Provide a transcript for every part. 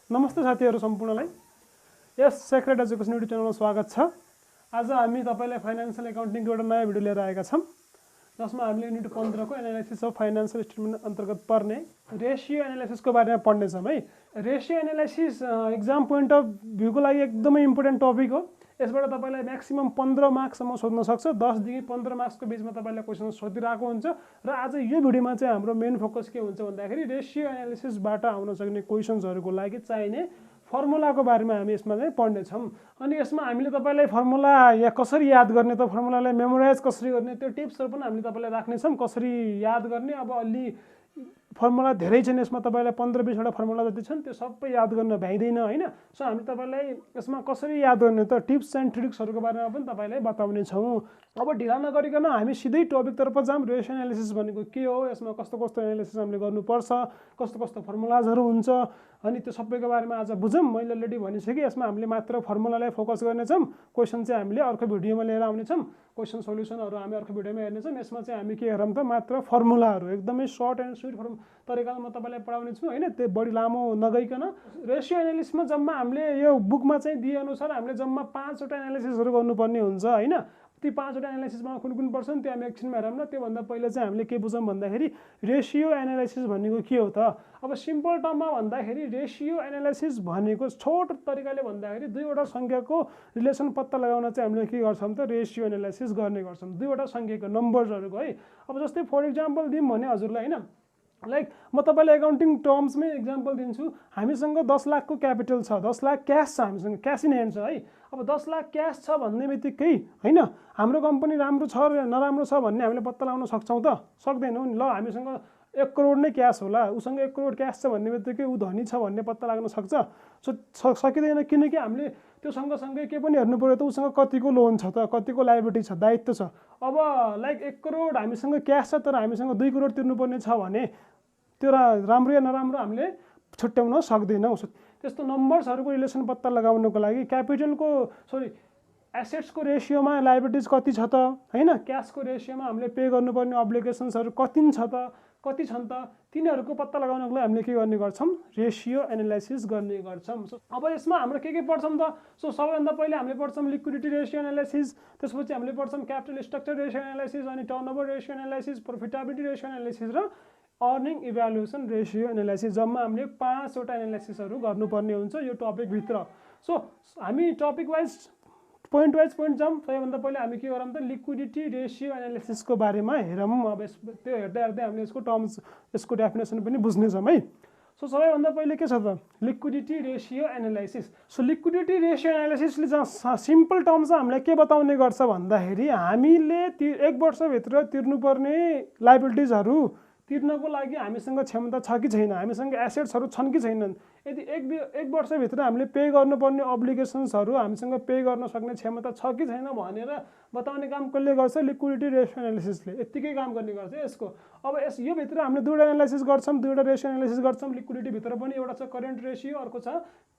नमस्ते साथीहरु सम्पूर्णलाई यस secret education YouTube च्यानलमा स्वागत छ। आज हामी तपाईलाई फाइनान्शियल एकाउन्टिङको एउटा नयाँ भिडियो लिएर आएका छौं जसमा हामीले युनिट 15 को एनालाइसिस अफ फाइनान्शियल स्टेटमेन्ट अन्तर्गत पर्ने रेशियो एनालाइसिसको बारेमा पढ्ने छौं है। Ratio analysis exam point of भ्यूको लागि एकदमै इम्पोर्टेन्ट टपिक हो। यसबाट तपाईलाई म्याक्सिमम 15 मार्क्ससम्म सोध्न सक्छ। 10 देखि 15 मार्क्सको बीचमा तपाईलाई क्वेशन सोधिरहेको हुन्छ र आज यो भिडियोमा चाहिँ हाम्रो मेन फोकस के हुन्छ भन्दाखेरि रेशियो एनालाइसिसबाट आउन सक्ने क्वेशन्सहरुको लागि चाहिने फर्मुलाको बारेमा हामी यसमा चाहिँ पढ्ने छौं। अनि यसमा हामीले तपाईलाई फर्मुला या कसरी याद गर्ने त फर्मुलालाई मेमोराइज कसरी गर्ने त्यो टिप्सहरु पनि हामीले तपाईलाई राख्ने छौं। कसरी याद गर्ने अब अलि फर्मुला धेरै छन् यसमा तपाईलाई 15-20 वटा फर्मुला जति छन् त्यो सबै याद गर्न भ्याइदैन हैन। सो हामी तपाईलाई यसमा कसरी याद गर्ने त टिप्स एन्ड ट्रिक्सहरुको बारेमा पनि तपाईलाई बताउने छौं। अब ढिला नगरिकन हामी सिधै टपिक तर्फ जाम। रेशियो एनालाइसिस भनेको के हो, यसमा कस्तो कस्तो एनालाइसिस हामीले गर्नुपर्छ, कस्तो कस्तो फर्मुलाजहरु हुन्छ अनि त्यो सबैको बारेमा आज बुझौं। मैले अलरेडी भनिसके यसमा हामीले मात्र फर्मुलालाई फोकस गर्ने छौं। क्वेशन चाहिँ हामीले अर्को भिडियोमा लिएर आउने छौं। क्वेशन सोलुसनहरु हामी अर्को भिडियोमा हेर्ने छौं। यसमा चाहिँ हामी के हेरौं त मात्र फर्मुलाहरु एकदमै सर्ट एन्ड स्वीट तरिकामा तपाईलाई पढाउने छु हैन। त्यो बढी लामो नगइकन रेशियो एनालिसिसमा जम्मा हामीले यो बुकमा चाहिँ दिए अनुसार हामीले जम्मा 5 वटा एनालिसिसहरु गर्नुपर्ने हुन्छ हैन। ती 5 वटा एनालिसिसमा कुन कुन पर्छन् त्यो हामी एकछिनमा हेरौँ न। त्यो भन्दा पहिला चाहिँ हामीले के बुझौं भन्दाखेरि रेशियो एनालाइसिस भनेको के हो त। अब सिम्पल टर्ममा भन्दाखेरि रेशियो एनालाइसिस भनेको छोटो तरिकाले भन्दाखेरि दुईवटा संख्याको रिलेसन पत्ता लगाउन चाहिँ हामीले के गर्छौं त रेशियो एनालाइसिस गर्ने गर्छौं। दुईवटा संख्याको नम्बर्सहरुको है। अब जस्तै फर एक्जाम्पल दिम भने हजुरलाई हैन, लाइक म तपाईलाई एकाउन्टिङ टर्म्समै एक्जाम्पल दिन्छु। हामीसँग 10 लाखको क्यापिटल छ, 10 लाख क्याश छ, हामीसँग क्याश इन ह्यान्ड छ है। अब 10 लाख क्याश छ भन्ने बित्तिकै हैन हाम्रो कम्पनी राम्रो छ र नराम्रो छ भन्ने हामीले पत्ता लगाउन सक्छौं त सक्दैनौं नि। ल हामीसँग 1 करोड नै क्याश होला, उसँग 1 करोड क्याश छ भन्ने बित्तिकै उ धनी छ भन्ने पत्ता लाग्न सक्छ? सकिदैन, किनकि हामीले त्यो सँगसँगै के पनि हेर्नु पर्यो त उसँग कतिको लोन छ त, कतिको लायबिलिटी छ, दायित्व छ। अब लाइक 1 करोड हामीसँग क्याश छ तर हामीसँग 2 करोड तिर्नुपर्ने छ भने त्यो राम्रो या नराम्रो हामीले छुट्याउन सक्दैनौं। त्यस्तो नम्बर्सहरुको रिलेसन पत्ता लगाउनको लागि क्यापिटलको एसेट्सको रेशियोमा लायबिलिटीज कति छ त हैन, क्याशको रेशियोमा हामीले पे गर्नुपर्ने अब्लिगेसन्सहरु कति छन् त तिनीहरुको पत्ता लगाउनको लागि हामीले के गर्ने गर्छौं रेशियो एनालाइसिस गर्ने गर्छौं। अब यसमा हाम्रो के पर्छौं त। सो सबैभन्दा पहिले हामीले पढ्छौं लिक्विडिटी रेशियो एनालाइसिस, त्यसपछि हामीले पढ्छौं क्यापिटल स्ट्रक्चर रेशियो एनालाइसिस, अनि turnover ratio analysis, profitability ratio analysis र अर्निङ इभ्यालुएसन रेशियो एनालाइसिस। जम्मा हामीले 5 वटा एनालाइसिसहरु गर्नुपर्ने हुन्छ यो टपिक भित्र। सो हामी टपिक वाइज पोइन्ट जाम। सबैभन्दा पहिले हामी के गरौँ त लिक्विडिटी रेशियो एनालाइसिसको बारेमा हेरौँ। अब त्यो हेर्दै हामीले यसको टर्म्स यसको डेफिनेसन पनि बुझ्ने छौं है। सो सबैभन्दा पहिले के छ त liquidity ratio analysis. So liquidity ratio एनालाइसिसले सिम्पल टर्म्समा हामीलाई के बताउने गर्छ भन्दाखेरि हामीले 1 वर्षभित्र तिर्नुपर्ने लायबिलिटीजहरु तिर्नको लागि हामीसँग क्षमता छ कि छैन, हामीसँग एसेट्सहरु छन् कि छैनन्, यदि 1 वर्षभित्र हामीले पे गर्नुपर्ने अब्लिगेसन्सहरु हामीसँग पे गर्न सक्ने क्षमता छ कि छैन भनेर बताउने काम कसले गर्छ लिक्विडिटी रेशियो एनालाइसिसले। यतिकै काम गर्ने गर्छ यसको। अब यो भित्र हामीले दुईवटा एनालाइसिस गर्छौं, दुईवटा रेशियो एनालाइसिस गर्छौं। लिक्विडिटी भित्र पनि एउटा छ करेन्ट रेशियो, अर्को छ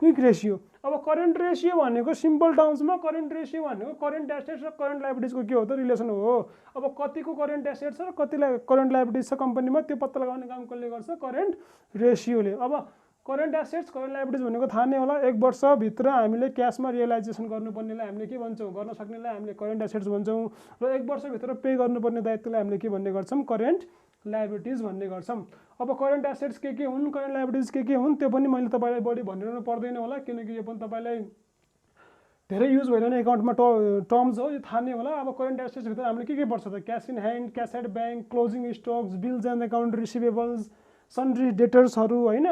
क्विक रेशियो। अब करेन्ट रेशियो भनेको सिम्पल टर्म्समा करेन्ट रेशियो भनेको करेन्ट एसेट्स र करेन्ट लायबिलिटीजको के हो त रिलेसन हो। अब कतिको करेन्ट एसेट्स र कतिलाई करेन्ट लायबिलिटीज छ कम्पनीमा त्यो पत्ता लगाउने काम कसले गर्छ करेन्ट रेशियोले। अब करेन्ट एसेट्स करेन्ट लायबिलिटीज भनेको थाहा नै होला। 1 वर्षभित्र हामीले क्याशमा रियलाइजेसन गर्नुपर्नेलाई हामीले के भन्छौं, गर्न सक्नेलाई हामीले करेन्ट एसेट्स भन्छौं र 1 वर्षभित्र पे गर्नुपर्ने दायित्वलाई हामीले के भन्ने गर्छौं करेन्ट लायबिलिटीज भन्ने गर्छौं। अब करेन्ट एसेट्स के हुन्, करेन्ट लायबिलिटीज के हुन् त्यो पनि मैले तपाईलाई बढी भनिरहनु पर्दैन होला, किनकि यो पनि तपाईलाई धेरै युज भइरहने एकाउन्टमा टर्म्स हो, यो थाहा नै होला। अब करेन्ट एसेट्स भित्र हामीले के पर्छ त cash in hand, cash at bank, closing stocks, bills and account receivables, sundry डेटर्सहरु हैन,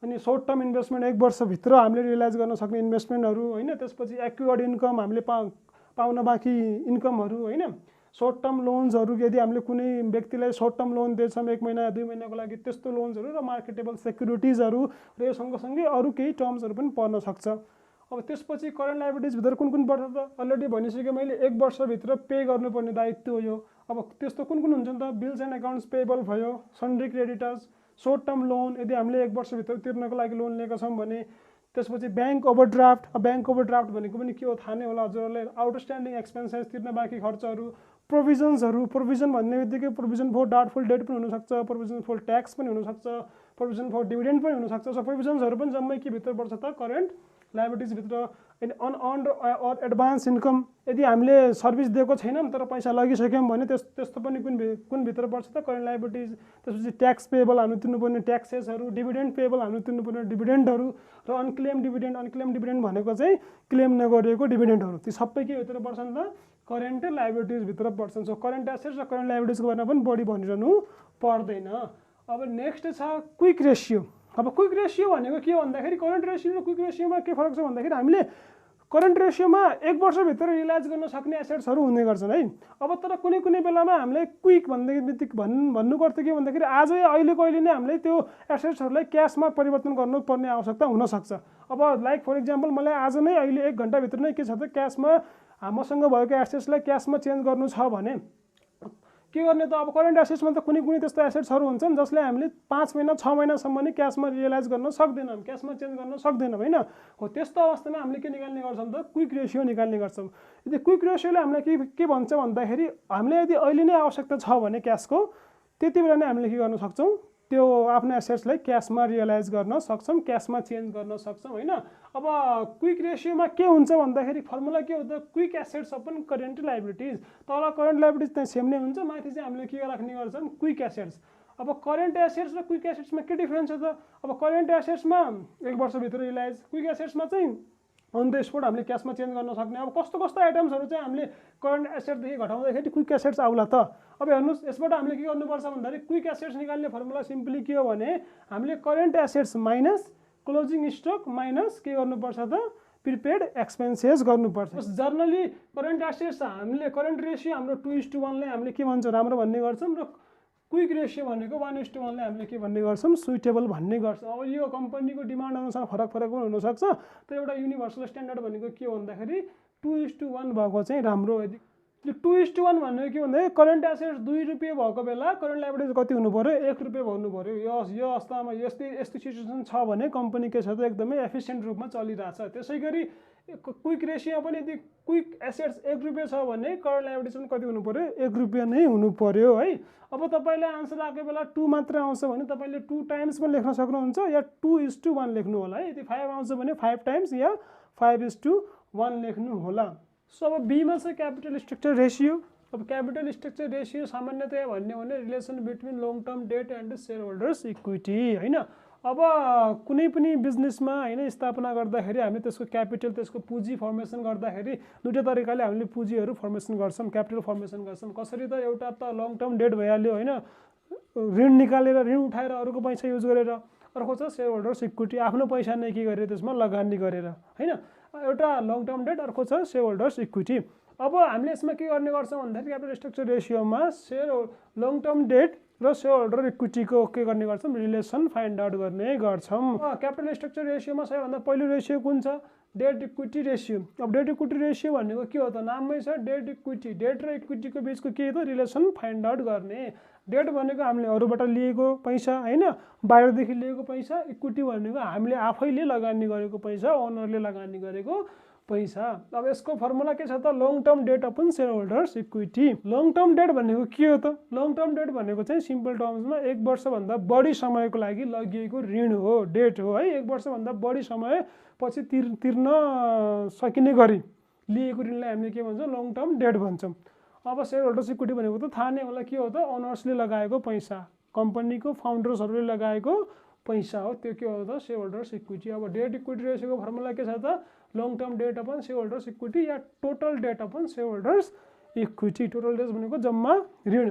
अनि सर्ट टर्म इन्भेस्टमेन्ट 1 वर्षभित्र हामीले रियलाइज गर्न सक्ने इन्भेस्टमेन्टहरु हैन, त्यसपछि एक्युर्ड इन्कम हामीले पाउन बाँकी इन्कमहरु हैन, सर्ट टर्म लोन्सहरु यदि हामीले कुनै व्यक्तिलाई सर्ट टर्म लोन दिएछौं 1 महिना 2 महिनाको लागि त्यस्तो लोन्सहरु र मार्केटेबल सेक्युरिटीजहरु र यो सँगसँगै अरु केही टर्म्सहरु पनि पर्न सक्छ। अब त्यसपछि करेन्ट लायबिलिटीज भित्र कुन पर्छ त अलरेडी भनिसके मैले 1 वर्षभित्र पे गर्नुपर्ने दायित्व हो यो। अब त्यस्तो कुन हुन्छन् त बिल्स एन्ड अकाउन्ट्स पेएबल भयो, sundry creditors, short term loan यदि हामीले 1 वर्षभित्र तिर्नको लागि लोन लिएका छौं भने, त्यसपछि बैंक ओभरड्राफ्ट। बैंक ओभरड्राफ्ट भनेको पनि के हो थाहा नै होला हजुरहरुलाई, आउटस्ट्यान्डिङ एक्सपेन्सेस तिर्न बाँकी खर्चहरु, प्रोभिजन्सहरु। प्रोभिजन भन्ने बित्तिकै प्रोभिजन फर डाउटफुल डेट पनि हुन सक्छ, प्रोभिजन फर ट्याक्स पनि हुन सक्छ, प्रोभिजन फर डिभिडेन्ड पनि हुनसक्छ। सो प्रोभिजन्सहरू पनि जम्मै के भित्र पर्छ त करेन्ट लायबिलिटिजभित्र। अनअर्न्ड अर एडभान्स इन्कम यदि हामीले सर्भिस दिएको छैनौँ तर पैसा लगिसक्यौँ भने त्यस्तो पनि कुन भित्र पर्छ त करेन्ट लायबिलिटिज। त्यसपछि ट्याक्स पेएबल हामी तिर्नुपर्ने ट्याक्सेसहरू, डिभिडेन्ड पेएबल हामी तिर्नुपर्ने डिभिडेन्डहरू र अनक्लेम डिभिडेन्ड भनेको चाहिँ क्लेम नगरिएको डिभिडेन्डहरू। ती सबै के भित्र पर्छन् त करेन्ट लायबिलिटिजभित्र पर्छन्। सो करेन्ट एसेट्स र करेन्ट लायबिलिटिजको बारेमा पनि बढी भनिरहनु पर्दैन। अब नेक्स्ट छ क्विक रेसियो। अब क्विक रेसियो भनेको के भन्दाखेरि करेन्ट रेसियो र क्विक रेसियोमा के फरक छ भन्दाखेरि हामीले करेन्ट रेसियोमा 1 वर्षभित्र रियलाइज गर्न सक्ने एसेट्सहरू हुने गर्छन् है। अब तर कुनै बेलामा हामीले क्विक भन्नुको अर्थ के भन्दाखेरि अहिलेको अहिले नै हामीले त्यो एसेट्सहरूलाई क्यासमा परिवर्तन गर्नुपर्ने आवश्यकता हुनसक्छ। अब लाइक फर इक्जाम्पल मलाई आज नै अहिले 1 घन्टाभित्र नै के छ त क्यासमा मसँग भएको एसेट्सलाई क्यासमा चेन्ज गर्नु छ भने के गर्ने त। अब करेन्ट एसेट्समा त कुनै त्यस्तो एसेट्सहरू हुन्छन् जसले हामीले 5 महिना 6 महिनासम्म नै क्यासमा रियलाइज गर्न सक्दैनौँ, क्यासमा चेन्ज गर्न सक्दैनौँ होइन। हो त्यस्तो अवस्थामा हामीले के निकाल्ने गर्छौँ त क्विक रेसियो निकाल्ने गर्छौँ। यदि क्विक रेसियोले हामीलाई के भन्छ भन्दाखेरि हामीले यदि अहिले नै आवश्यकता छ भने क्यासको त्यति बेला नै हामीले के गर्न सक्छौँ त्यो आफ्नो एसेट्सलाई क्यासमा रियलाइज गर्न सक्छौँ, क्यासमा चेन्ज गर्न सक्छौँ होइन। अब क्विक रेसियोमा के हुन्छ भन्दाखेरि फर्मुला के हो त quick assets upon current liabilities. तल करेन्ट लायबिलिटिज चाहिँ सेम नै हुन्छ, माथि चाहिँ हामीले के राख्ने गर्छौँ क्विक एसेट्स। अब करेन्ट एसेट्स र क्विक एसेट्समा के डिफरेन्स छ त। अब करेन्ट एसेट्समा 1 वर्षभित्र रियलाइज, क्विक एसेट्समा चाहिँ अन द स्पोट हामीले क्यासमा चेन्ज गर्न सक्ने। अब कस्तो आइटम्सहरू चाहिँ हामीले करेन्ट एसेटदेखि घटाउँदाखेरि क्विक एसेट्स आउला त। अब हेर्नुहोस् यसबाट हामीले के गर्नुपर्छ भन्दाखेरि क्विक एसेट्स निकाल्ने फर्मुला सिम्पली के हो भने हामीले current assets minus closing stock minus के गर्नुपर्छ त प्रिपेड एक्सपेन्सेस गर्नुपर्छ। जर्नली करेन्ट एसेट्स हामीले करेन्ट रेसियो हाम्रो 2:1 लाई हामीले के भन्छौँ राम्रो भन्ने गर्छौँ र क्विक रेसियो भनेको 1:1 लाई हामीले के भन्ने गर्छौँ सुइटेबल भन्ने गर्छौँ। अब यो कम्पनीको डिमान्ड अनुसार फरक पनि हुनसक्छ। तर एउटा युनिभर्सल स्ट्यान्डर्ड भनेको के हो भन्दाखेरि 2:1 भएको चाहिँ राम्रो। यदि 2:1 भनेको के भन्दाखेरि करेन्ट एसेट्स 2 रुपियाँ भएको बेला करेन्ट लायबिलिटिज कति हुनु पऱ्यो 1 रुपियाँ हुनु पऱ्यो। यो अवस्थामा यस्तो सिचुएसन छ भने कम्पनी के छ त एकदमै एफिसिएन्ट रूपमा चलिरहेछ। त्यसै गरी क्विक रेसियो पनि यदि क्विक एसेट्स 1 रुपियाँ छ भने करेन्ट लायबिलिटिज पनि कति हुनु पऱ्यो 1 रुपियाँ नै हुनु पऱ्यो है। अब तपाईँले आन्सर आएको बेला 2 मात्र आउँछ भने तपाईँले 2 टाइम्स पनि लेख्न सक्नुहुन्छ या 2:1 लेख्नु होला है। यदि 5 आउँछ भने 5 टाइम्स या 5:1 लेख्नु होला। सो अब बीमा छ क्यापिटल स्ट्रक्चर रेसियो। अब क्यापिटल स्ट्रक्चर रेसियो सामान्यतया भन्ने हो भने relation between long term date and share holders equity होइन। अब कुनै पनि बिजनेसमा होइन स्थापना गर्दाखेरि हामीले त्यसको क्यापिटल त्यसको पुँजी फर्मेसन गर्दाखेरि दुईवटा तरिकाले हामीले पुँजीहरू फर्मेसन गर्छौँ, क्यापिटल फर्मेसन गर्छौँ। कसरी त एउटा त लङ टर्म डेट भइहाल्यो होइन, ऋण निकालेर ऋण उठाएर अरूको पैसा युज गरेर। अर्को छ सेयर होल्डर्स इक्विटी, आफ्नो पैसा नै के गरेर त्यसमा लगानी गरेर होइन। एउटा लङ टर्म डेट, अर्को छ सेयर होल्डर्स इक्विटी। अब हामीले यसमा के गर्ने गर्छौँ भन्दाखेरि क्यापिटल स्ट्रक्चर रेसियोमा लङ टर्म डेट र सेयर होल्डर इक्विटीको के गर्ने गर्छौँ रिलेसन फाइन्ड आउट गर्ने गर्छौँ। क्यापिटल स्ट्रक्चर रेसियोमा सबैभन्दा पहिलो रेसियो कुन छ डेट इक्विटी रेसियो। अब डेट इक्विटी रेसियो भनेको के हो त नाममै छ डेट इक्विटी। डेट र इक्विटीको बिचको के त रिलेसन फाइन्ड आउट गर्ने। डेट भनेको हामीले अरूबाट लिएको पैसा होइन, बाहिरदेखि लिएको पैसा। इक्विटी भनेको हामीले आफैले लगानी गरेको पैसा, ओनरले लगानी गरेको पैसा। अब यसको फर्मुला के छ त long term debt upon share holders equity. Long term date भनेको के हो त लङ टर्म डेट भनेको चाहिँ सिम्पल टर्म्समा 1 वर्षभन्दा बढी समयको लागि लगिएको ऋण हो, डेट हो है। 1 वर्षभन्दा बढी समय पछि तिर्न सकिने गरी लिएको ऋणलाई हामीले के भन्छौँ लङ टर्म डेट भन्छौँ। अब सेयर होल्डर्स इक्विटी भनेको त थाहा नै होला के हो त ओनर्सले लगाएको पैसा, कम्पनीको फाउन्डर्सहरूले लगाएको पैसा हो, त्यो के हो त सेयर होल्डर्स इक्विटी। अब डेट इक्विटी रेसियोको फर्मुला के छ त long term debt upon share holders equity या total debt upon share holders equity. Total debts भनेको जम्मा ऋण।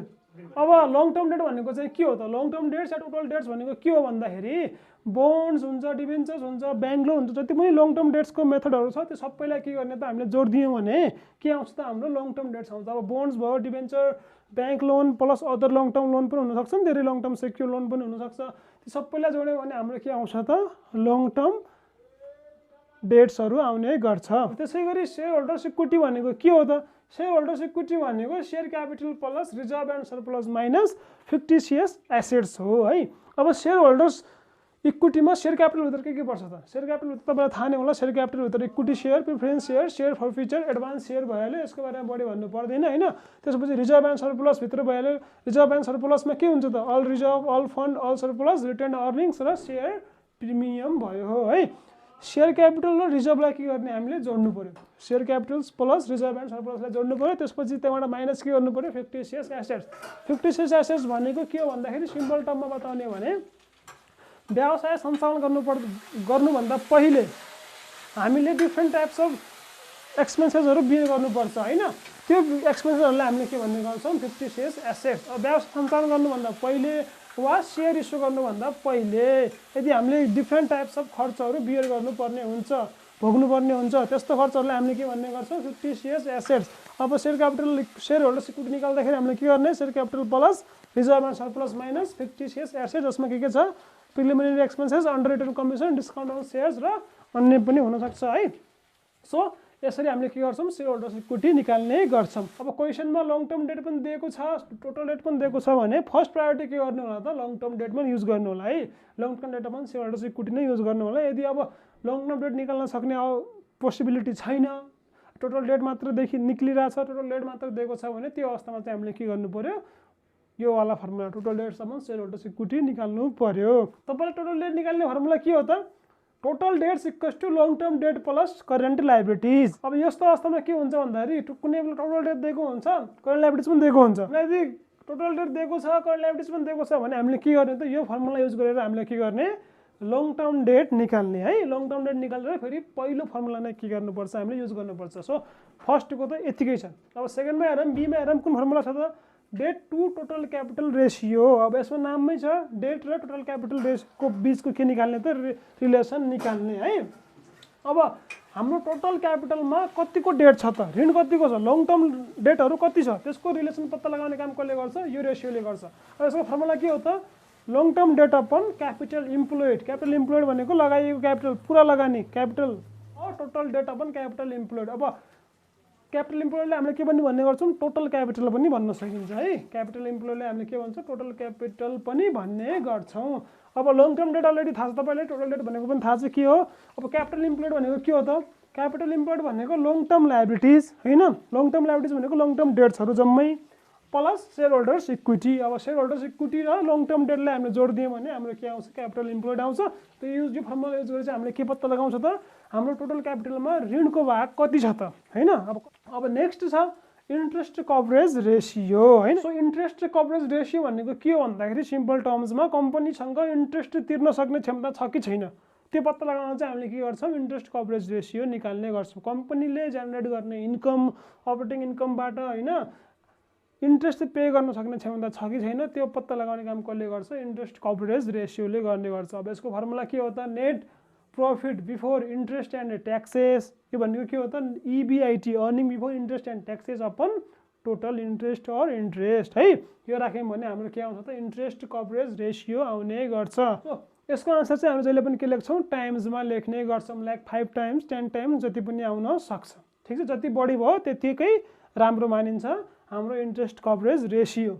अब लङ टर्म डेट भनेको चाहिँ के हो त लङ टर्म डेट्स या टोटल डेट्स भनेको के हो भन्दाखेरि बोन्ड्स हुन्छ, डिबेन्चर्स हुन्छ, ब्याङ्क लोन हुन्छ, जति पनि लङ टर्म डेट्सको मेथडहरू छ त्यो सबैलाई के गर्ने त हामीले जोड दियौँ भने के आउँछ त हाम्रो लङ टर्म डेट्स आउँछ। अब बोन्ड्स भयो, debenture, bank loan plus other long term loan पनि हुनसक्छ नि, धेरै लङ टर्म सेक्युर लोन पनि हुनसक्छ। त्यो सबैलाई जोड्यो भने हाम्रो के आउँछ त लङ टर्म डेट्सहरू आउने गर्छ। त्यसै गरी सेयर होल्डर्स इक्विटी भनेको के हो त सेयर होल्डर्स इक्विटी भनेको share capital plus reserve and surplus minus fictitious assets हो है। अब सेयर होल्डर्स इक्विटीमा शेयर क्यापिटलभित्र के पर्छ त शेयर क्यापिटलभित्र तपाईँलाई थाहा नै होला शेयर क्यापिटलभित्र equity share preference share share for future advance share भइहाल्यो यसको बारेमा बढी भन्नु पर्दैन हैन त्यसपछि रिजर्भ एन्ड सरप्लस भित्र भइहाल्यो रिजर्भ एन्ड सरप्लसमा के हुन्छ त all reserve all fund all surplus retained earnings र सेयर प्रिमियम भयो हो है शेयर क्यापिटल र रिजर्भलाई के गर्ने हामीले जोड्नु पर्यो share capitals plus reserve and सरप्लसलाई जोड्नु पर्यो त्यसपछि त्यहाँबाट माइनस के गर्नु पर्यो फिक्टिसियस एसेट्स फिक्टिसियस एसेट्स भनेको के हो भन्दाखेरि सिम्पल टर्ममा बताउने भने व्यवसाय सञ्चालन गर्नुभन्दा पहिले हामीले डिफ्रेन्ट टाइप्स अफ एक्सपेन्सेसहरू बियर गर्नुपर्छ हैन त्यो एक्सपेन्सेसहरूलाई हामीले के भन्ने गर्छौँ फिक्टिसियस एसेट्स व्यवसाय सञ्चालन गर्नुभन्दा पहिले वा सेयर इस्यु गर्नुभन्दा पहिले यदि हामीले डिफ्रेन्ट टाइप्स अफ खर्चहरू बियर गर्नुपर्ने हुन्छ भोग्नुपर्ने हुन्छ त्यस्तो खर्चहरूलाई हामीले के भन्ने गर्छौँ फिक्टिसियस एसेट्स अब share capital share holders equity निकाल्दाखेरि हामीले के गर्ने share capital plus reserve and surplus minus fictitious assets जसमा के छ preliminary expenses underwriting commission discount on shares र अन्य पनि हुनसक्छ है सो यसरी हामीले के गर्छौँ शेयर होल्डर्स इक्विटी निकाल्ने गर्छौँ अब क्वेसनमा लङ टर्म डेट पनि दिएको छ टोटल डेट पनि दिएको छ भने फर्स्ट प्रायोरिटी के गर्नु होला त लङ टर्म डेटमा युज गर्नु होला है लङ टर्म डेटमा पनि शेयर होल्डर्स इक्विटी नै युज गर्नु होला यदि अब लङ टर्म डेट निकाल्न सक्ने पोसिबिलिटी छैन टोटल डेट मात्र निक्लिरहेछ टोटल डेट मात्र दिएको छ भने त्यो अवस्थामा चाहिँ हामीले के गर्नु पर्यो यो वाला फर्मुला टोटल डेटसम्म शेयर होल्डर्स इक्विटी निकाल्नु पर्यो तपाईले टोटल डेट निकाल्ने फर्मुला के हो त total debts equals to long term debt plus current liabilities अब यस्तो अवस्थामा के हुन्छ भन्दाखेरि कुनै बेला टोटल डेट दिएको हुन्छ करेन्ट लायबिलिटीज पनि दिएको हुन्छ यदि टोटल डेट दिएको छ करेन्ट लायबिलिटीज पनि दिएको छ भने हामीले के गर्ने त यो फर्मुला युज गरेर हामीले के गर्ने लङ टर्म डेट निकाल्ने है लङ टर्म डेट निकालेर फेरि पहिलो फर्मुला नै के गर्नुपर्छ हामीले युज गर्नुपर्छ सो फर्स्टको त यतिकै छ अब सेकेन्डमा हेरौँ बीमा हेरौँ कुन फर्मुला छ त debt to total capital ratio अब यसमा नाममै छ डेट र टोटल क्यापिटल रेसियोको बिचको के निकाल्ने त रिलेसन निकाल्ने है अब हाम्रो टोटल क्यापिटलमा कतिको डेट छ त ऋण कतिको छ लङ टर्म डेटहरू कति छ त्यसको रिलेसन पत्ता लगाउने काम कसले गर्छ यो रेसियोले गर्छ अब यसको फर्मुला के हो त long term debt upon capital employed भनेको लगाइएको क्यापिटल पुरा लगानी capital total debt upon capital employed अब क्यापिटल इम्प्लोइडले हामीले के भन्ने गर्छौँ टोटल क्यापिटल पनि भन्न सकिन्छ है क्यापिटल इम्प्लोइडले हामीले के भन्छ टोटल क्यापिटल पनि भन्ने गर्छौँ अब लङ टर्म डेट अलरेडी थाहा छ तपाईँलाई टोटल डेट भनेको पनि थाहा छ के हो अब क्यापिटल इम्प्लोइड भनेको के हो त क्यापिटल इम्प्लोइड भनेको लङ टर्म लायबिलिटीज हैन लङ टर्म लायबिलिटीज भनेको लङ टर्म डेट्सहरू जम्मै प्लस शेयर होल्डर्स इक्विटी अब शेयर होल्डर्स इक्विटी र लङ टर्म डेटलाई हामीले जोड दियौँ भने हाम्रो के आउँछ क्यापिटल इम्प्लोइड आउँछ त्यो यो फर्मुला युज गरेर चाहिँ हामीले के पत्ता लगाउँछ त हाम्रो टोटल क्यापिटलमा ऋणको भाग कति छ त हैन अब नेक्स्ट छ इन्ट्रेस्ट कभरेज रेसियो हैन सो इन्ट्रेस्ट कभरेज रेसियो भनेको के हो भन्दाखेरि सिम्पल टर्म्समा कम्पनीसँग इन्ट्रेस्ट तिर्न सक्ने क्षमता छ कि छैन त्यो पत्ता लगाउन चाहिँ हामीले के गर्छौँ इन्ट्रेस्ट कभरेज रेसियो निकाल्ने गर्छौँ कम्पनीले जेनेरेट गर्ने इन्कम अपरेटिङ इन्कमबाट हैन इन्ट्रेस्ट पे गर्न सक्ने क्षमता छ कि छैन त्यो पत्ता लगाउने काम कसले गर्छ इन्ट्रेस्ट कभरेज रेसियोले गर्ने गर्छ अब यसको फर्मुला के हो त net profit before interest and taxes ये भनेको के हो त EBIT earning before interest and taxes upon total interest और इंटरेस्ट है यो राख्यौं भने हाम्रो के आउँछ त इंटरेस्ट कभरेज रेशियो आउने गर्छ यसको आन्सर चाहिँ हामी जहिले पनि के लेख्छौं टाइम्समा लेख्ने गर्छौं लाइक 5 टाइम्स 10 टाइम्स जति पनि आउन सक्छ ठीक छ जति बढी भयो त्यतिकै राम्रो मानिन्छ हाम्रो इंटरेस्ट कभरेज रेशियो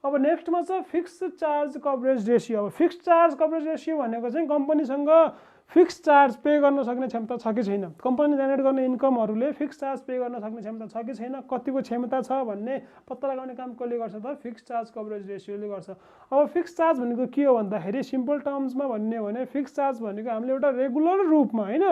अब नेक्स्टमा छ फिक्स्ड चार्ज कभरेज रेशियो अब फिक्स्ड चार्ज कभरेज रेशियो भनेको चाहिँ कम्पनीसँग फिक्स्ड चार्ज पे गर्न सक्ने क्षमता छ कि छैन कम्पनी जेनेरेट गर्ने इन्कमहरुले फिक्स्ड चार्ज पे गर्न सक्ने क्षमता छ कि छैन कतिको क्षमता छ भन्ने पत्ता लगाउने काम कसले गर्छ त फिक्स्ड चार्ज कभरेज रेशियोले गर्छ अब फिक्स्ड चार्ज भनेको के हो भन्दाखेरि सिम्पल टर्म्समा भन्ने भने फिक्स्ड चार्ज भनेको हामीले एउटा रेगुलर रूपमा हैन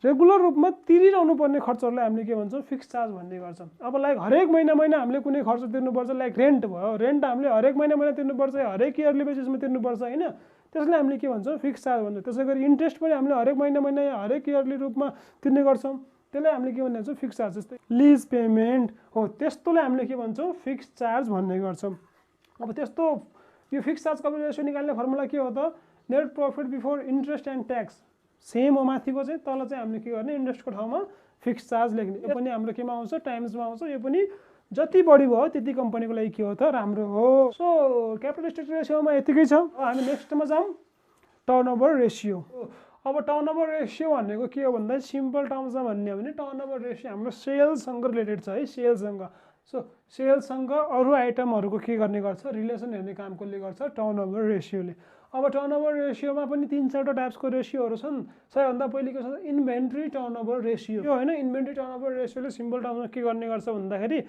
रेगुलर रूपमा तिरिरहनु पर्ने खर्चहरुलाई हामीले के भन्छौं फिक्स्ड चार्ज भन्ने गर्छौं अब लाइक हरेक महिना हामीले कुनै खर्च तिर्नुपर्छ लाइक रेन्ट भयो रेन्ट हामीले हरेक महिना तिर्नुपर्छ हरेक इयरली बेसिसमा तिर्नुपर्छ हैन त्यसलाई हामीले के भन्छौं फिक्स्ड चार्ज भन्छौं त्यसैगरी इन्ट्रेस्ट पनि हामीले हरेक महिना हरेक इयरली रूपमा तिर्ने गर्छौं त्यसलाई हामीले के भन्छौं फिक्स्ड चार्ज जस्तै लीज पेमेन्ट हो त्यस्तोलाई हामीले के भन्छौं फिक्स्ड चार्ज भन्ने गर्छौं अब त्यस्तो यो फिक्स्ड चार्ज कभरेज रेशियो निकाल्ने फर्मुला के हो त net profit before interest and tax same हो माथिको चाहिँ तल चाहिँ हामीले के गर्ने इन्ट्रेस्टको ठाउँमा फिक्स्ड चार्ज लेख्ने यो पनि हाम्रो केमा आउँछ टाइम्समा आउँछ यो पनि जति बढी भयो त्यति कम्पनीको लागि के हो त राम्रो हो सो क्यापिटल स्ट्रक्चर रेशियोमा यतिकै छ हामी नेक्स्टमा जाउँ टर्नओभर रेशियो अब टर्नओभर रेशियो भनेको के हो भन्दा सिम्पल टर्म्समा भन्ने हो भने टर्नओभर रेशियो हाम्रो सेल्ससँग रिलेटेड छ है सेल्ससँग सो सेल्ससँग अरु आइटमहरुको के गर्ने गर्छ रिलेसन हेर्ने काम कसले गर्छ टर्नओभर रेशियोले अब टर्नओभर रेसियोमा पनि 3-4 टाइप्सको रेसियोहरू छन्। सबैभन्दा पहिलो के छ इन्भेन्ट्री टर्नओभर रेसियो यो हैन। इन्भेन्ट्री टर्नओभर रेसियोले सिम्पल टर्ममा के गर्ने गर्छ भन्दाखेरि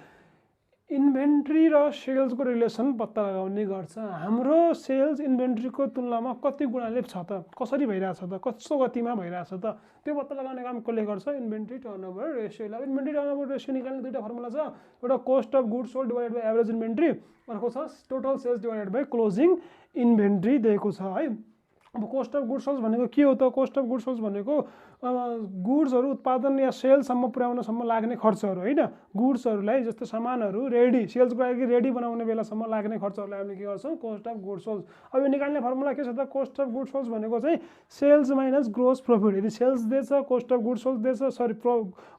इन्भेन्ट्री र सेल्सको रिलेसन पत्ता लगाउने गर्छ। हाम्रो सेल्स इन्भेन्ट्रीको तुलनामा कति गुणाले छ त, कसरी भइरहेछ त, कस्तो गतिमा भइरहेछ त, त्यो पत्ता लगाउने काम कसले गर्छ इन्भेन्ट्री टर्नओभर रेसियोले। अब इन्भेन्ट्री टर्नओभर रेसियो निकाल्ने दुईटा फर्मुला छ। एउटा cost of goods sold divided by average inventory, अर्को छ total sales divided by closing inventory दिएको छ है। अब कस्ट अफ गुड्स सोल्ड भनेको के हो त? कस्ट अफ गुड्स सोल्ड भनेको गुड्सहरू उत्पादन या सेलसम्म पुर्याउनसम्म लाग्ने खर्चहरू हैन। गुड्सहरूलाई जस्तो सामानहरू रेडी सेल्सको लागि रेडी बनाउने बेलासम्म लाग्ने खर्चहरूलाई हामीले के गर्छौँ कस्ट अफ गुड्स सोल्ड। अब यो निकाल्ने फर्मुला के छ त? कस्ट अफ गुड्स सोल्ड भनेको चाहिँ सेल्स माइनस ग्रोस प्रफिट। यदि सेल्स दिएछ कस्ट अफ गुड्स सोल्ड दिएछ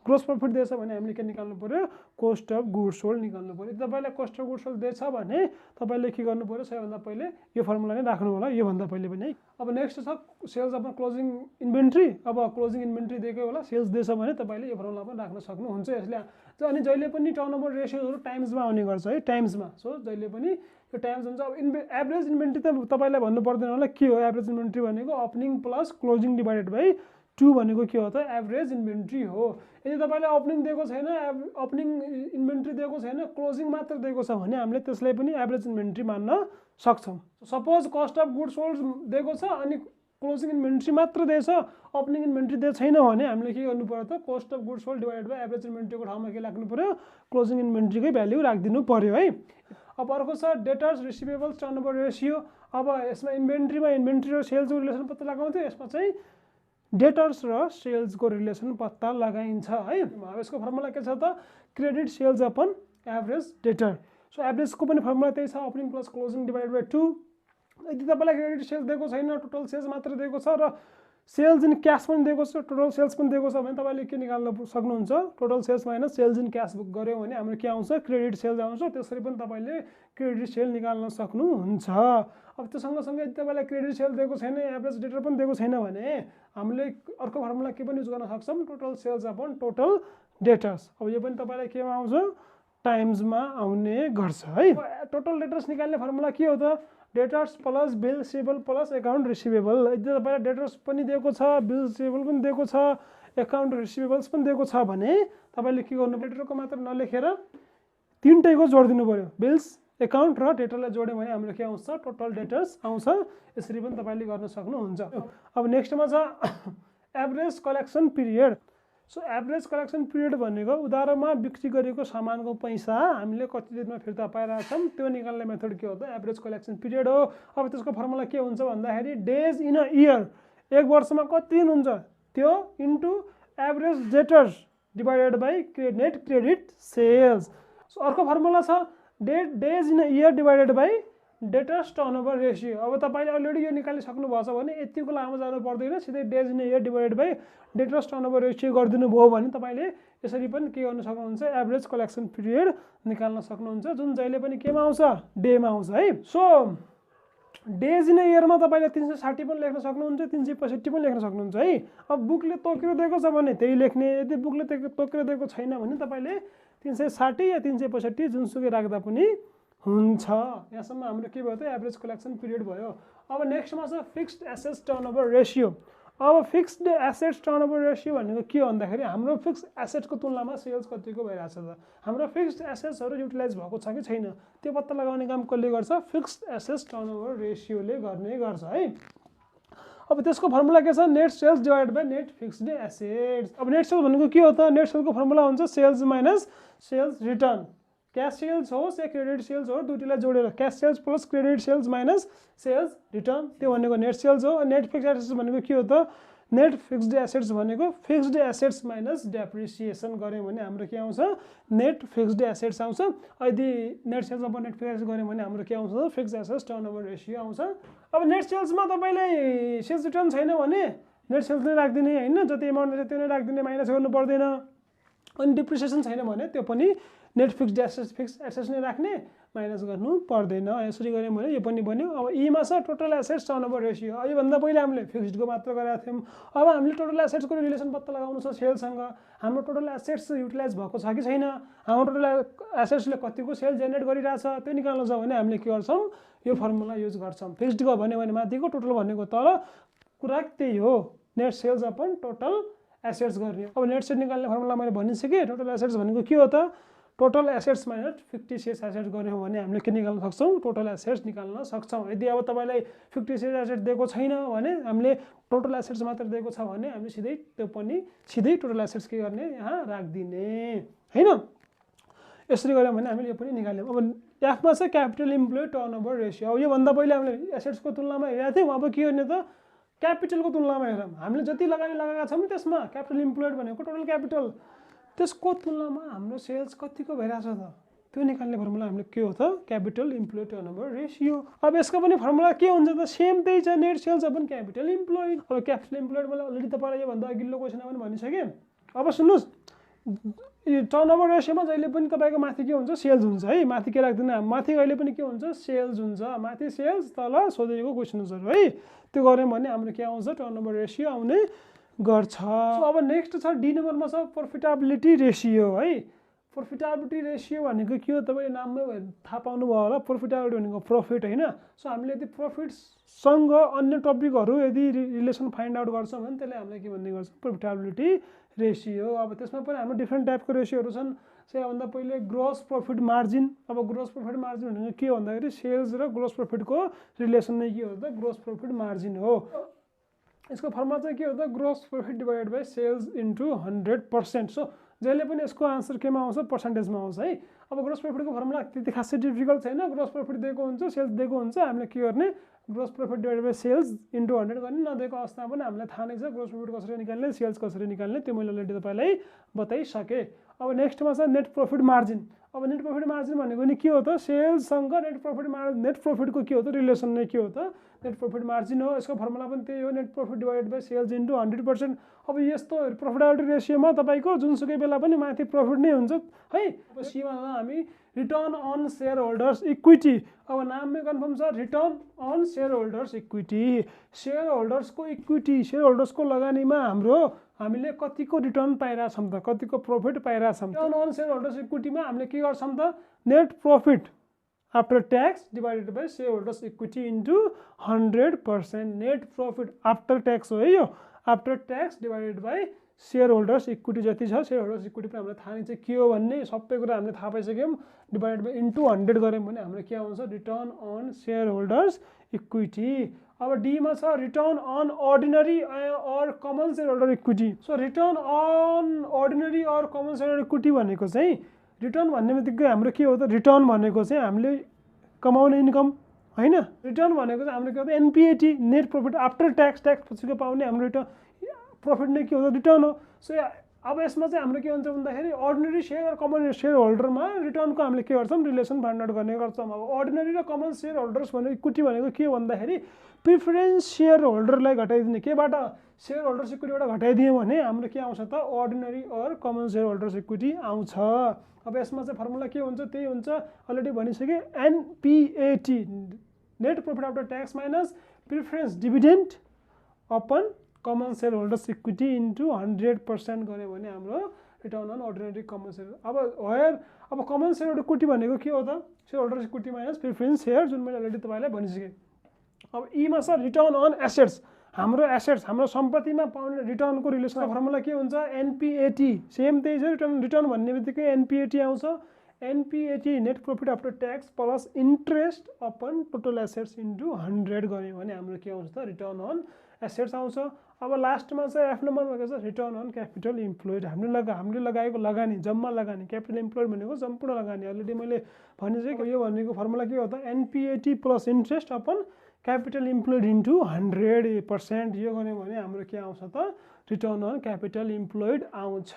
ग्रोस प्रफिट दिएछ भने हामीले के निकाल्नु पर्यो कस्ट अफ गुड्स सोल्ड निकाल्नु पर्यो। यदि तपाईँलाई कस्ट अफ गुड्स सोल्ड दिएछ भने तपाईँले के गर्नु पर्यो सबैभन्दा पहिले यो फर्मुला नै राख्नु होला योभन्दा पहिले पनि है। अब नेक्स्ट छ सेल्स अपन क्लोजिङ इन्भेन्ट्री। अब क्लोजिङ इन्भेन्ट्री दिएकै होला सेल्स दिएछ भने तपाईँले यो फर्मुला पनि राख्न सक्नुहुन्छ यसले। अनि जहिले पनि टर्नओभर रेसियोहरू टाइम्समा आउने गर्छ है टाइम्समा। सो जहिले पनि यो टाइम्स हुन्छ। अब एभरेज इन्भेन्ट्री त तपाईँलाई भन्नु पर्दैन होला के हो एभरेज इन्भेन्ट्री भनेको opening plus closing divided by 2 भनेको के हो त एभरेज इन्भेन्ट्री हो। यदि तपाईँले ओपनिङ दिएको छैन ओपनिङ इन्भेन्ट्री दिएको छैन क्लोजिङ मात्र दिएको छ भने हामीले त्यसलाई पनि एभरेज इन्भेन्ट्री मान्न सक्छौँ। Suppose cost of goods sold दिएको छ अनि क्लोजिङ इन्भेन्ट्री मात्र दिएछ ओपनिङ इन्भेन्ट्री दिएको छैन भने हामीले के गर्नु पर्यो त cost of goods sold divided by average इन्भेन्ट्रीको ठाउँमा के राख्नु पर्यो क्लोजिङ इन्भेन्ट्रीकै भ्याल्यु राखिदिनु पर्यो है। अब अर्को छ डेटर्स रिसिभेबल्स टर्नओभर रेसियो। अब यसमा इन्भेन्ट्री र सेल्सको रिलेसन पत्ता लगाउँथ्यो, यसमा चाहिँ डेटर्स र सेल्सको रिलेसन पत्ता लगाइन्छ है। अब यसको फर्मुला के छ त credit sales upon average debtor. सो एभरेजको पनि फर्मुला त्यही छ opening plus closing divided by 2। यदि तपाईँलाई क्रेडिट सेल्स दिएको छैन टोटल सेल्स मात्र दिएको छ र सेल्स इन क्यास पनि दिएको छ टोटल सेल्स पनि दिएको छ भने तपाईँले के निकाल्न सक्नुहुन्छ total sales minus sales in cash गऱ्यो भने हाम्रो के आउँछ क्रेडिट सेल्स आउँछ। त्यसरी पनि तपाईँले क्रेडिट सेल निकाल्न सक्नुहुन्छ। अब त्यो सँगसँगै यदि तपाईँलाई क्रेडिट सेल दिएको छैन एभरेज डेटर पनि दिएको छैन भने हामीले अर्को फर्मुला के पनि युज गर्न सक्छौँ total sales upon total debtors. अब यो पनि तपाईँलाई केमा आउँछ टाइम्समा आउने गर्छ है। टोटल डेटर्स निकाल्ने फर्मुला के हो त debtors plus bill receivable plus account receivable. यदि तपाईँलाई डेटर्स पनि दिएको छ बिल रिसिभेबल पनि दिएको छ एकाउन्ट रिसिभेबल्स पनि दिएको छ भने तपाईँले के गर्नु डेटरको मात्र नलेखेर तीनटैको जोडिदिनु पर्यो बिल्स एकाउन्ट र डेटरलाई जोड्यो भने हाम्रो के आउँछ टोटल डेटर्स आउँछ। यसरी पनि तपाईँले गर्न सक्नुहुन्छ। अब नेक्स्टमा छ average collection period. So average collection period भनेको उधारोमा बिक्री गरेको सामानको पैसा हामीले कति दिनमा फिर्ता पाइरहेछौँ त्यो निकाल्ने मेथड के हो त एभरेज कलेक्सन पिरियड हो। अब त्यसको फर्मुला के हुन्छ भन्दाखेरि डेज इन अ इयर एक वर्षमा कति दिन हुन्छ त्यो into average debtors divided by net credit sales. So अर्को फर्मुला छ days in a year divided by debtors turnover ratio. अब तपाईँले अलरेडी यो निकालिसक्नु भएको छ भने यतिको लामो जानु पर्दैन सिधै days in a year divided by debtors turnover ratio गरिदिनु भयो भने तपाईँले यसरी पनि के गर्न सक्नुहुन्छ एभरेज कलेक्सन पिरियड निकाल्न सक्नुहुन्छ जुन जहिले पनि केमा आउँछ डेमा आउँछ है। सो डेज इन अ इयरमा तपाईँले 360 पनि लेख्न सक्नुहुन्छ 365 पनि लेख्न सक्नुहुन्छ है। अब बुकले तोकेर दिएको छ भने त्यही लेख्ने यदि बुकले तोकेर दिएको छैन भने तपाईँले 360 या 365 जुनसुकै राख्दा पनि हुन्छ। यहाँसम्म हाम्रो के भयो त एभरेज कलेक्सन पिरियड भयो। अब नेक्स्टमा छ फिक्स्ड एसेट्स टर्नओभर रेसियो। अब फिक्स्ड एसेट्स टर्नओभर रेसियो भनेको के हो भन्दाखेरि हाम्रो फिक्स्ड एसेट्सको तुलनामा सेल्स कतिको भइरहेछ त हाम्रो फिक्स्ड एसेट्सहरू युटिलाइज भएको छ कि छैन त्यो पत्ता लगाउने काम कसले गर्छ फिक्स्ड एसेट्स टर्नओभर रेसियोले गर्ने गर्छ है। अब त्यसको फर्मुला के छ net sales divided by net fixed assets. अब नेट सेल्स भनेको के हो त नेट सेल्सको फर्मुला हुन्छ sales minus sales return. Cash sales होस् या क्रेडिट सेल्स हो दुईटैलाई जोडेर cash sales plus credit sales minus sales return त्यो भनेको नेट सेल्स हो। नेट फिक्स्ड एसेट्स भनेको के हो त नेट फिक्स्ड एसेट्स भनेको फिक्स्ड एसेट्स माइनस डेप्रिसिएसन गऱ्यौँ भने हाम्रो के आउँछ नेट फिक्स्ड एसेट्स आउँछ। यदि नेट सेल्स अब नेट फिक्स्ड एसेट्स गऱ्यौँ भने हाम्रो के आउँछ फिक्स्ड एसेट्स टर्नओभर रेसियो आउँछ। अब नेट सेल्समा तपाईँलाई सेल्स रिटर्न छैन भने नेट सेल्स नै राखिदिने होइन जति एमाउन्ट छ त्यो नै राखिदिने माइनस गर्नु पर्दैन। अनि डिप्रिसिएसन छैन भने त्यो पनि नेट फिक्स्ड एसेट्स नै राख्ने, माइनस गर्नु पर्दैन। यसरी गऱ्यौँ भने यो पनि बन्यो। अब ईमा छ टोटल एसेट्स टर्नओभर रेसियो। योभन्दा पहिले हामीले फिक्स्डको मात्र गरेका थियौँ। अब हामीले टोटल एसेट्सको रिलेसन पत्ता लगाउनु छ सेलसँग। हाम्रो टोटल एसेट्स युटिलाइज भएको छ कि छैन, हाम्रो टोटल एसेट्सले कतिको सेल जेनेरेट गरिरहेछ त्यो निकाल्नु छ भने हामीले के गर्छौँ, यो फर्मुला युज गर्छौँ। फिक्स्डको भन्यो भने माथिको, टोटल भनेको तल, कुरा त्यही हो, net sales upon total assets गर्ने। अब नेट सेल निकाल्ने फर्मुला मैले भनिसकेँ। टोटल एसेट्स भनेको के हो त, total assets minus fictitious assets गऱ्यौँ भने हामीले के निकाल्न सक्छौँ, टोटल एसेट्स निकाल्न सक्छौँ। यदि अब तपाईँलाई फिक्टिसियस एसेट दिएको छैन भने, हामीले टोटल एसेट्स मात्र दिएको छ भने हामीले सिधै त्यो पनि सिधै टोटल एसेट्स के गर्ने, यहाँ राखिदिने हैन। यसरी गऱ्यौँ भने हामीले यो पनि निकाल्यौँ। अब एफमा छ क्यापिटल इम्प्लोइड टर्नओभर रेसियो। अब योभन्दा पहिले हामीले एसेट्सको तुलनामा हेरेका थियौँ। अब के गर्ने त, क्यापिटलको तुलनामा हेरौँ। हामीले जति लगानी लगाएका छौँ नि त्यसमा क्यापिटल इम्प्लोइड भनेको टोटल क्यापिटल, त्यसको तुलनामा हाम्रो सेल्स कतिको भइरहेछ त, त्यो निकाल्ने फर्मुला हामीले के हो त, क्यापिटल इम्प्लोइड टर्नओभर रेसियो। अब यसको पनि फर्मुला के हुन्छ त, सेम त्यही छ, net sales upon capital employed. अब क्यापिटल इम्प्लोइड मैले अलरेडी तपाईँलाई योभन्दा अघिल्लो क्वेसनमा पनि भनिसकेँ। अब सुन्नुहोस्, यो टर्नओभर रेसियोमा जहिले पनि तपाईँको माथि के हुन्छ, सेल्स हुन्छ है। माथि के राख्दैन, माथि कहिले पनि के हुन्छ, सेल्स हुन्छ। माथि सेल्स, तल सोधेको क्वेसन अनुसार है। त्यो गऱ्यौँ भने हाम्रो के आउँछ, टर्नओभर रेसियो आउने गर्छ। अब नेक्स्ट छ डी नम्बरमा छ प्रफिटेबिलिटी रेसियो है। प्रफिटेबिलिटी रेसियो भनेको के हो, तपाईँले नाममै थाहा पाउनुभयो होला। प्रफिटेबिलिटी भनेको प्रफिट होइन। सो हामीले यदि प्रफिटसँग अन्य टपिकहरू यदि रिलेसन फाइन्ड आउट गर्छौँ भने त्यसले हामीलाई के भन्ने गर्छ, प्रफिटेबिलिटी रेसियो। अब त्यसमा पनि हाम्रो डिफ्रेन्ट टाइपको रेसियोहरू छन्। सबैभन्दा पहिले ग्रोस प्रफिट मार्जिन। अब ग्रोस प्रफिट मार्जिन भनेको के भन्दाखेरि सेल्स र ग्रोस प्रफिटको रिलेसन नै के हो त, ग्रोस प्रफिट मार्जिन हो। यसको फर्मुला चाहिँ के हो त, gross profit divided by sales into 100%। So जहिले पनि यसको आन्सर केमा आउँछ, पर्सेन्टेजमा आउँछ है। अब ग्रोस प्रफिटको फर्मुला त्यति खासै डिफिकल्ट छैन। ग्रोस प्रफिट दिएको हुन्छ, सेल्स दिएको हुन्छ, हामीले के गर्ने, gross profit divided by sales into 100 गर्ने। नदिएको अवस्थामा पनि हामीलाई थाहा नै छ ग्रोस प्रफिट कसरी निकाल्ने, सेल्स कसरी निकाल्ने, त्यो मैले अलरेडी तपाईँलाई बताइसकेँ। अब नेक्स्टमा छ नेट प्रफिट मार्जिन। अब नेट प्रफिट मार्जिन भनेको नि के हो त, सेल्ससँग नेट प्रफिटको के हो त, रिलेसन नै के हो त, नेट प्रफिट मार्जिन हो। यसको फर्मुला पनि त्यही हो, net profit divided by sales into 100%। अब यस्तो प्रफिटेबिलिटी रेसियोमा तपाईँको जुनसुकै बेला पनि माथि प्रफिट नै हुन्छ है। अब सीमा हामी return on share holders equity. अब नाममै कन्फर्म छ, return on share holders equity. Share होल्डर्सको इक्विटी, सेयर होल्डर्सको लगानीमा हामीले कतिको रिटर्न पाइरहेछौँ त, कतिको प्रफिट पाइरहेछौँ। रिटर्न अन सेयर होल्डर्स इक्विटीमा हामीले के गर्छौँ त, net profit after tax divided by share holders equity into 100%। Net profit after tax हो है यो, after tax divided by share holders equity जति छ। सेयर होल्डर्स इक्विटी पनि हामीलाई थाहा नै छ के हो भन्ने, सबै कुरा हामीले थाहा पाइसक्यौँ। डिभाइडेड बाई इन्टु 100 गऱ्यौँ भने हाम्रो के आउँछ, return on share holders equity. अब डीमा छ return on ordinary or common share holder equity. So return on ordinary or common share holder equity भनेको चाहिँ, रिटर्न भन्ने बित्तिकै हाम्रो के हो त, रिटर्न भनेको चाहिँ हामीले कमाउने इन्कम होइन। रिटर्न भनेको चाहिँ हाम्रो के हो त, NPAT, net profit after tax, tax पछिको पाउने हाम्रो रिटर्न प्रफिट नै के हो त, रिटर्न हो। सो अब यसमा चाहिँ हाम्रो के हुन्छ भन्दाखेरि अर्डिनरी सेयर र कमन सेयर होल्डरमा रिटर्नको हामीले के गर्छौँ, रिलेसन फाइन्ड आउट गर्ने गर्छौँ। अब अर्डिनरी र कमन सेयर होल्डर्स भनेको इक्विटी भनेको के हो भन्दाखेरि प्रिफरेन्स सेयर होल्डरलाई घटाइदिने, केबाट, सेयर होल्डर्स इक्विटीबाट घटाइदियो भने हाम्रो के आउँछ त, ordinary or common share holders equity आउँछ। अब यसमा चाहिँ फर्मुला के हुन्छ, त्यही हुन्छ, अलरेडी भनिसकेँ, NPAT, net profit after tax minus preference dividend upon common share holders equity into 100% गऱ्यो भने हाम्रो return on ordinary common share. अब कमन सेयर होल्डर इक्विटी भनेको के हो त, share holders equity minus preference share, जुन मैले अलरेडी तपाईँलाई भनिसकेँ। अब ईमा छ रिटर्न अन एसेट्स। हाम्रो एसेट्स, हाम्रो सम्पत्तिमा पाउने रिटर्नको रिलेसन फर्मुला के हुन्छ, एनपिएटी, सेम त्यही छ। रिटर्न भन्ने बित्तिकै एनपिएटी आउँछ। NPAT, net profit after tax plus interest upon total assets into 100 गऱ्यो भने हाम्रो के आउँछ त, रिटर्न अन एसेट्स आउँछ। अब लास्टमा चाहिँ एफ नम्बरमा के छ, रिटर्न अन क्यापिटल इम्प्लोइड। हामीले लगाएको लगानी, जम्मा लगानी, क्यापिटल इम्प्लोइड भनेको सम्पूर्ण लगानी। अलरेडी मैले भनिसकेँ, यो भनेको फर्मुला के हो त, NPAT plus interest upon capital employed into 100%। यो गऱ्यो भने हाम्रो के आउँछ त, रिटर्न अन क्यापिटल इम्प्लोइड आउँछ।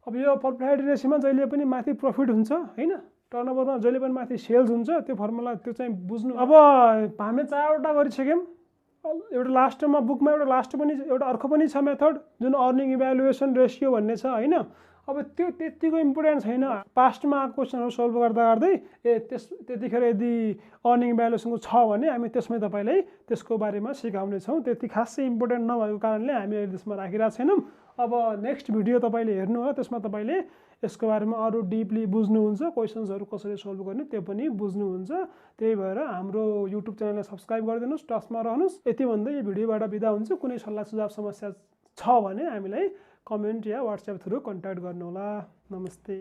अब यो प्रफिटेबिलिटी रेसियोमा जहिले पनि माथि प्रफिट हुन्छ होइन, टर्नओभरमा जहिले पनि माथि सेल्स हुन्छ। त्यो फर्मुला त्यो चाहिँ बुझ्नु। अब हामीले 4वटा गरिसक्यौँ। एउटा लास्टमा बुकमा एउटा लास्ट पनि एउटा अर्को पनि छ मेथड, जुन अर्निङ इभ्यालुएसन रेसियो भन्ने छ होइन। अब त्यो त्यतिको इम्पोर्टेन्ट छैन। पास्टमा आएको क्वेसनहरू सल्भ गर्दा गर्दै त्यतिखेर यदि अर्निङ भ्यालुएसनको छ भने हामी त्यसमै तपाईँलाई त्यसको बारेमा सिकाउनेछौँ। त्यति खासै इम्पोर्टेन्ट नभएको कारणले हामी अहिले त्यसमा राखिरहेको छैनौँ। अब नेक्स्ट भिडियो तपाईँले हेर्नु होला, त्यसमा तपाईँले यसको बारेमा अरू डिपली बुझ्नुहुन्छ, क्वेसन्सहरू कसरी सल्भ गर्ने त्यो पनि बुझ्नुहुन्छ। त्यही भएर हाम्रो युट्युब च्यानललाई सब्सक्राइब गरिदिनुहोस्, टचमा रहनुहोस्। यति भन्दै यो भिडियोबाट बिदा हुन्छ। कुनै सल्लाह सुझाव समस्या छ भने हामीलाई कमेन्ट या व्हाट्सएप थ्रु कन्ट्याक्ट गर्नुहोला। नमस्ते।